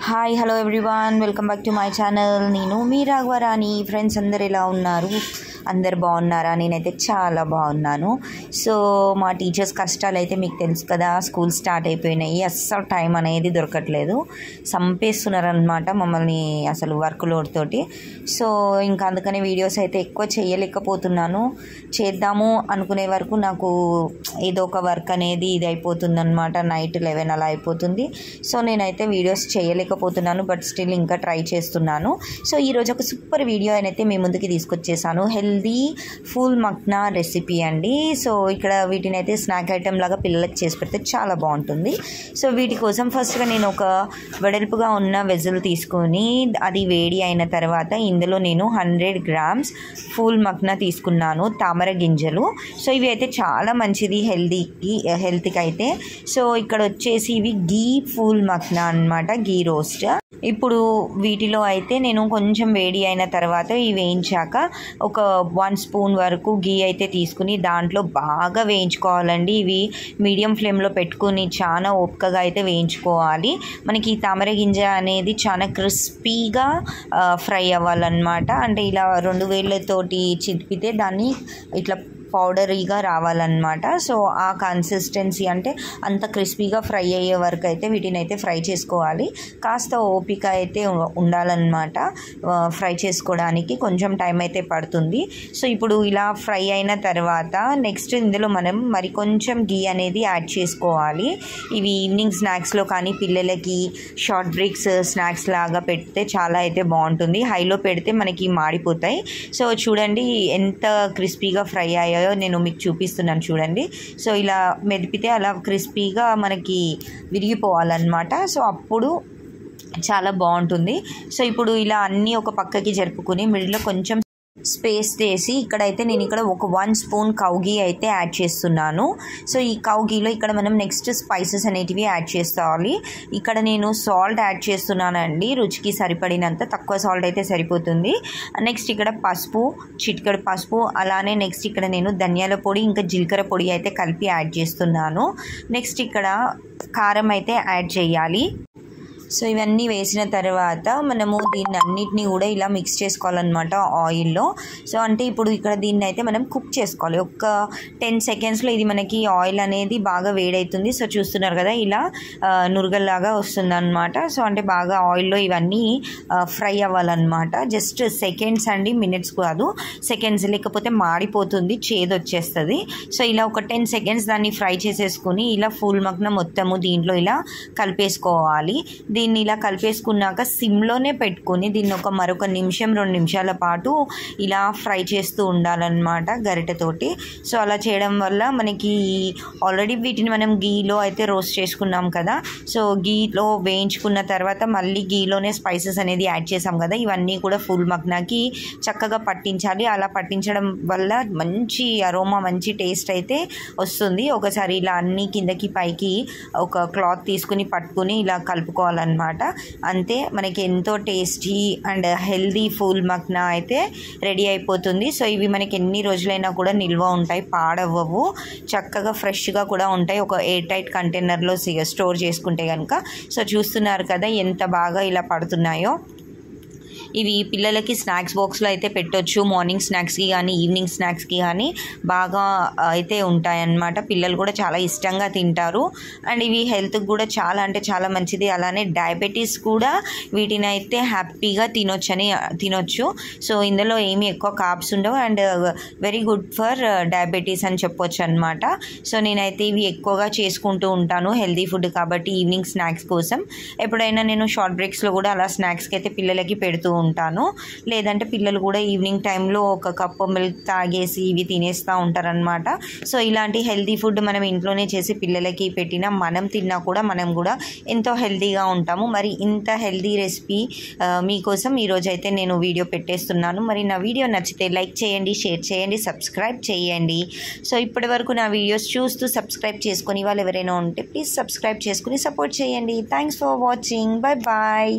Hi hello everyone, welcome back to my channel. నేను మీ Raghavarani. Friends అందరు ఎలా ఉన్నారు? అందరు బాగున్నారా? నేనైతే చాలా బాగున్నాను. సో మా టీచర్స్ కష్టాలు అయితే మీకు తెలుసు కదా, స్కూల్ స్టార్ట్ అయిపోయినాయి. అస్సలు టైం అనేది దొరకట్లేదు, చంపేస్తున్నారనమాట మమ్మల్ని అసలు వర్క్ లోడ్ తోటి. సో ఇంకా అందుకని వీడియోస్ అయితే ఎక్కువ చేయలేకపోతున్నాను. చేద్దాము అనుకునే వరకు నాకు ఏదో ఒక వర్క్ అనేది ఇది అయిపోతుందన్నమాట. నైట్ 11 అలా అయిపోతుంది. సో నేనైతే వీడియోస్ చేయలేకపోతున్నాను, బట్ స్టిల్ ఇంకా ట్రై చేస్తున్నాను. సో ఈరోజు ఒక సూపర్ వీడియో అయితే మీ ముందుకి తీసుకొచ్చేసాను. హెల్దీ ఫుల్ మక్నా రెసిపీ అండి. సో ఇక్కడ వీటిని అయితే స్నాక్ ఐటెం లాగా పిల్లలకి చేసి పెడితే చాలా బాగుంటుంది. సో వీటి కోసం ఫస్ట్గా నేను ఒక వెడల్పుగా ఉన్న వెజల్ తీసుకొని అది వేడి అయిన తర్వాత ఇందులో నేను 100 grams ఫుల్ మక్నా తీసుకున్నాను, తామర గింజలు. సో ఇవి అయితే చాలా మంచిది హెల్త్కి అయితే. సో ఇక్కడ వచ్చేసి ఇవి గీ ఫుల్ మక్నా అన్నమాట, గీ రోస్ట్. ఇప్పుడు వీటిలో అయితే నేను కొంచెం వేడి అయిన తర్వాత ఇవి వేయించాక ఒక 1 స్పూన్ వరకు గీ అయితే తీసుకుని దాంట్లో బాగా వేయించుకోవాలండి. ఇవి మీడియం ఫ్లేమ్లో పెట్టుకుని చాలా ఓపికగా అయితే వేయించుకోవాలి. మనకి ఈ తామర గింజ అనేది చాలా క్రిస్పీగా ఫ్రై అవ్వాలన్నమాట. అంటే ఇలా 2 వేళ్ళతోటి చితిపితే దాన్ని ఇట్లా పౌడరీగా రావాలన్నమాట. సో ఆ కన్సిస్టెన్సీ అంటే అంత క్రిస్పీగా ఫ్రై అయ్యే వరకు అయితే వీటిని అయితే ఫ్రై చేసుకోవాలి. కాస్త ఓపిక అయితే ఉండాలన్నమాట ఫ్రై చేసుకోవడానికి, కొంచెం టైం అయితే పడుతుంది. సో ఇప్పుడు ఇలా ఫ్రై అయిన తర్వాత నెక్స్ట్ ఇందులో మనం మరి కొంచెం గీ అనేది యాడ్ చేసుకోవాలి. ఇవి ఈవినింగ్ స్నాక్స్లో కానీ పిల్లలకి షార్ట్ బ్రేక్స్ స్నాక్స్ లాగా పెడితే చాలా అయితే బాగుంటుంది. హైలో పెడితే మనకి మాడిపోతాయి. సో చూడండి ఎంత క్రిస్పీగా ఫ్రై అయ్యాయో నేను మీకు చూపిస్తున్నాను చూడండి. సో ఇలా మెదిపితే అలా క్రిస్పీగా మనకి విరిగిపోవాలన్నమాట. సో అప్పుడు చాలా బాగుంటుంది. సో ఇప్పుడు ఇలా అన్నీ ఒక పక్కకి జరుపుకుని మిడిల్లో కొంచెం స్పేస్ చేసి ఇక్కడైతే నేను ఇక్కడ ఒక 1 స్పూన్ కౌ గీ అయితే యాడ్ చేస్తున్నాను. సో ఈ కౌ గీలో ఇక్కడ మనం నెక్స్ట్ స్పైసెస్ అనేటివి యాడ్ చేసుకోవాలి. ఇక్కడ నేను సాల్ట్ యాడ్ చేస్తున్నానండి, రుచికి సరిపడినంత. తక్కువ సాల్ట్ అయితే సరిపోతుంది. నెక్స్ట్ ఇక్కడ పసుపు, చిటికెడు పసుపు. అలానే నెక్స్ట్ ఇక్కడ నేను ధనియాల పొడి ఇంకా జీలకర్ర పొడి అయితే కలిపి యాడ్ చేస్తున్నాను. నెక్స్ట్ ఇక్కడ కారం అయితే యాడ్ చేయాలి. సో ఇవన్నీ వేసిన తర్వాత మనము దీన్ని అన్నిటినీ కూడా ఇలా మిక్స్ చేసుకోవాలన్నమాట ఆయిల్లో. సో అంటే ఇప్పుడు ఇక్కడ దీన్ని అయితే మనం కుక్ చేసుకోవాలి. ఒక 10 సెకండ్స్లో ఇది మనకి ఆయిల్ అనేది బాగా వేడవుతుంది. సో చూస్తున్నారు కదా, ఇలా నురగల్లాగా వస్తుంది అనమాట. సో అంటే బాగా ఆయిల్లో ఇవన్నీ ఫ్రై అవ్వాలన్నమాట. జస్ట్ సెకండ్స్ అండి, మినిట్స్ కాదు, సెకండ్స్. లేకపోతే మాడిపోతుంది, చేదు వచ్చేస్తుంది. సో ఇలా ఒక 10 సెకండ్స్ దాన్ని ఫ్రై చేసేసుకుని ఇలా ఫుల్ మగ్న మొత్తము దీంట్లో ఇలా కలిపేసుకోవాలి. దీన్ని ఇలా కలిపేసుకున్నాక సిమ్లోనే పెట్టుకొని దీన్ని మరొక నిమిషం 2 నిమిషాల పాటు ఇలా ఫ్రై చేస్తూ ఉండాలన్నమాట గరిటెతోటి. సో అలా చేయడం వల్ల మనకి ఆల్రెడీ వీటిని మనం గీలో అయితే రోస్ట్ చేసుకున్నాం కదా. సో గీలో వేయించుకున్న తర్వాత మళ్ళీ గీలోనే స్పైసెస్ అనేది యాడ్ చేసాం కదా, ఇవన్నీ కూడా ఫుల్ మగ్నాకి చక్కగా పట్టించాలి. అలా పట్టించడం వల్ల మంచి అరోమా, మంచి టేస్ట్ అయితే వస్తుంది. ఒకసారి ఇలా అన్నీ కిందకి పైకి ఒక క్లాత్ తీసుకుని పట్టుకుని ఇలా కలుపుకోవాలన్నమాట. అంతే, మనకి ఎంతో tasty and healthy full makhana అయితే రెడీ అయిపోతుంది. సో ఇవి మనకి ఎన్ని రోజులైనా కూడా నిల్వ ఉంటాయి, పాడవ్వవు, చక్కగా ఫ్రెష్గా కూడా ఉంటాయి ఒక ఎయిర్ టైట్ కంటైనర్లో స్టోర్ చేసుకుంటే కనుక. సో చూస్తున్నారు కదా ఎంత బాగా ఇలా పడుతున్నాయో. ఇవి పిల్లలకి స్నాక్స్ బాక్స్లో అయితే పెట్టొచ్చు. మార్నింగ్ స్నాక్స్కి కానీ ఈవినింగ్ స్నాక్స్కి కానీ బాగా అయితే ఉంటాయన్నమాట. పిల్లలు కూడా చాలా ఇష్టంగా తింటారు. అండ్ ఇవి హెల్త్కి కూడా చాలా అంటే చాలా మంచిది. అలానే డయాబెటీస్ కూడా వీటిని అయితే హ్యాపీగా తినొచ్చు. సో ఇందులో ఏమీ ఎక్కువ కార్బ్స్ ఉండవు and very good for diabetes అని చెప్పొచ్చు అనమాట. సో నేనైతే ఇవి ఎక్కువగా చేసుకుంటూ ఉంటాను, హెల్తీ ఫుడ్ కాబట్టి ఈవినింగ్ స్నాక్స్ కోసం. ఎప్పుడైనా నేను షార్ట్ బ్రేక్స్లో కూడా అలా స్నాక్స్కి అయితే పిల్లలకి పెడుతూ ఉంటాను. లేదంటే పిల్లలు కూడా ఈవినింగ్ టైంలో ఒక కప్పు మిల్క్ తాగేసి ఇవి తినేస్తూ ఉంటారనమాట. సో ఇలాంటి హెల్తీ ఫుడ్ మనం ఇంట్లోనే చేసి పిల్లలకి పెట్టినా మనం తిన్నా కూడా మనం కూడా ఎంతో హెల్తీగా ఉంటాము. మరి ఇంత హెల్తీ రెసిపీ మీకోసం ఈరోజు అయితే నేను వీడియో పెట్టేస్తున్నాను. మరి నా వీడియో నచ్చితే లైక్ చేయండి, షేర్ చేయండి, సబ్స్క్రైబ్ చేయండి. సో ఇప్పటి వరకు నా వీడియోస్ చూస్తూ సబ్స్క్రైబ్ చేసుకుని వాళ్ళు ఎవరైనా ఉంటే ప్లీజ్ సబ్స్క్రైబ్ చేసుకుని సపోర్ట్ చేయండి. Thanks for watching. Bye bye.